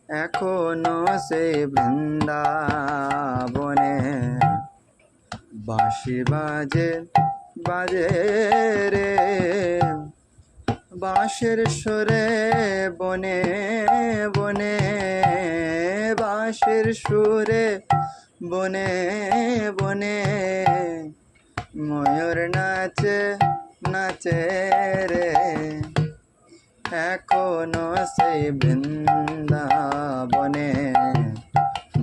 এখনো সেই বৃন্দাবনে বাঁশি বাজে বাজে রে, বাঁশের সুরে বনে বনে, বাঁশের সুরে বনে বনে, ময়ূর নাচে নাচে রে। এখনো সেই বৃন্দাবনে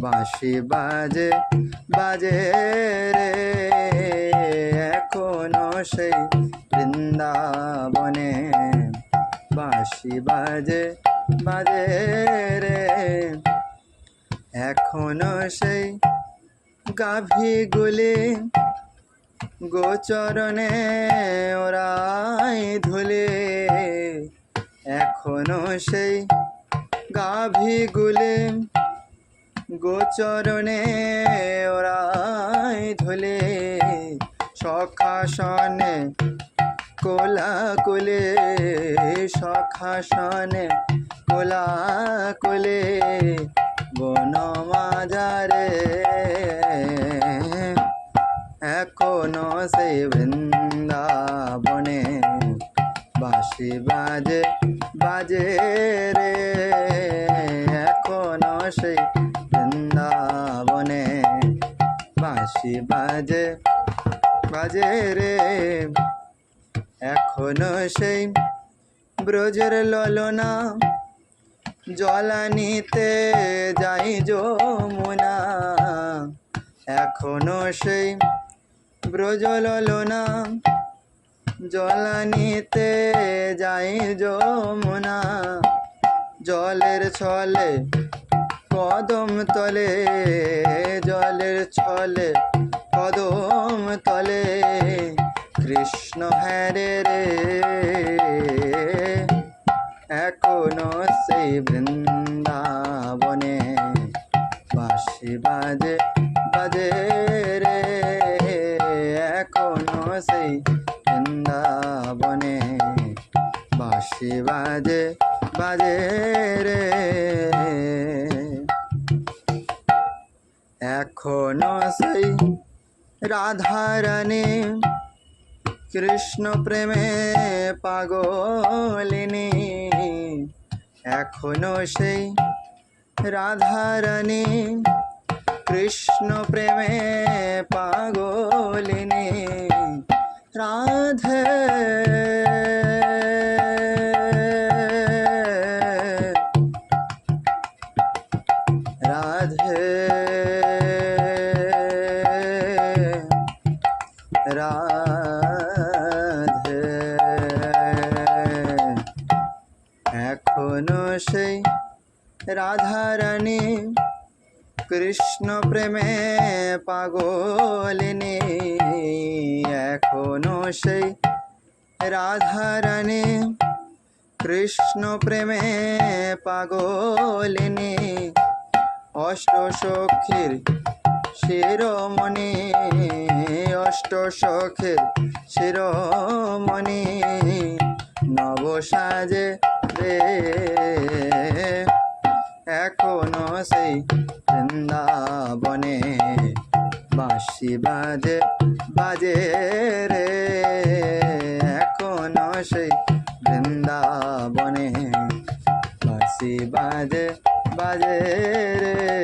বাঁশি বাজে বাজে রে, এখনো সেই বৃন্দাবনে বাঁশি বাজে বাজে রে। এখনো সেই গাভীগুলি গোচরণে ওরাই ধুলে, এখনো সেই গাভীগুলি গোচরণে ওরাই ধুলে, সখাসনে কোলাকুলে, সখাসনে কোলাকুলে, বনমাঝারে এখনো সেই বৃন্দাবনে বাঁশি বাজে বাজে রে, এখনো সেই বৃন্দাবনে বাঁশি বাজে বাজে রে। এখনো সেই ব্রজের ললনা জলানিতে যাই যমুনা, এখনো সেই ব্রজ ললনা জলানিতে যাই যমুনা, জলের ছলে কদম তলে, জলের ছলে কদম তলে, কৃষ্ণ হরে রে। এখনো সেই বৃন্দাবনে বাঁশি বাজে বাজে রে, এখনো সেই বৃন্দাবনে বাঁশি বাজে বাজে রে। এখনো সেই রাধারানী কৃষ্ণ প্রেমে পাগলিনী, এখনো সেই রাধারানী কৃষ্ণ প্রেমে পাগলিনী, রাধে রাধে রাধে। এখনো সেই রাধারানী কৃষ্ণ প্রেমে পাগলিনী, এখনো সেই রাধারানী কৃষ্ণ প্রেমে পাগলিনী, অষ্টসখীর শিরোমণি, অষ্টসখীর শিরোমণি, নবসাজে রে। এখনো সেই বৃন্দাবনে বাঁশি বাজে বাজে রে, এখনো সেই বৃন্দাবনে বাঁশি বাজে বাজে রে।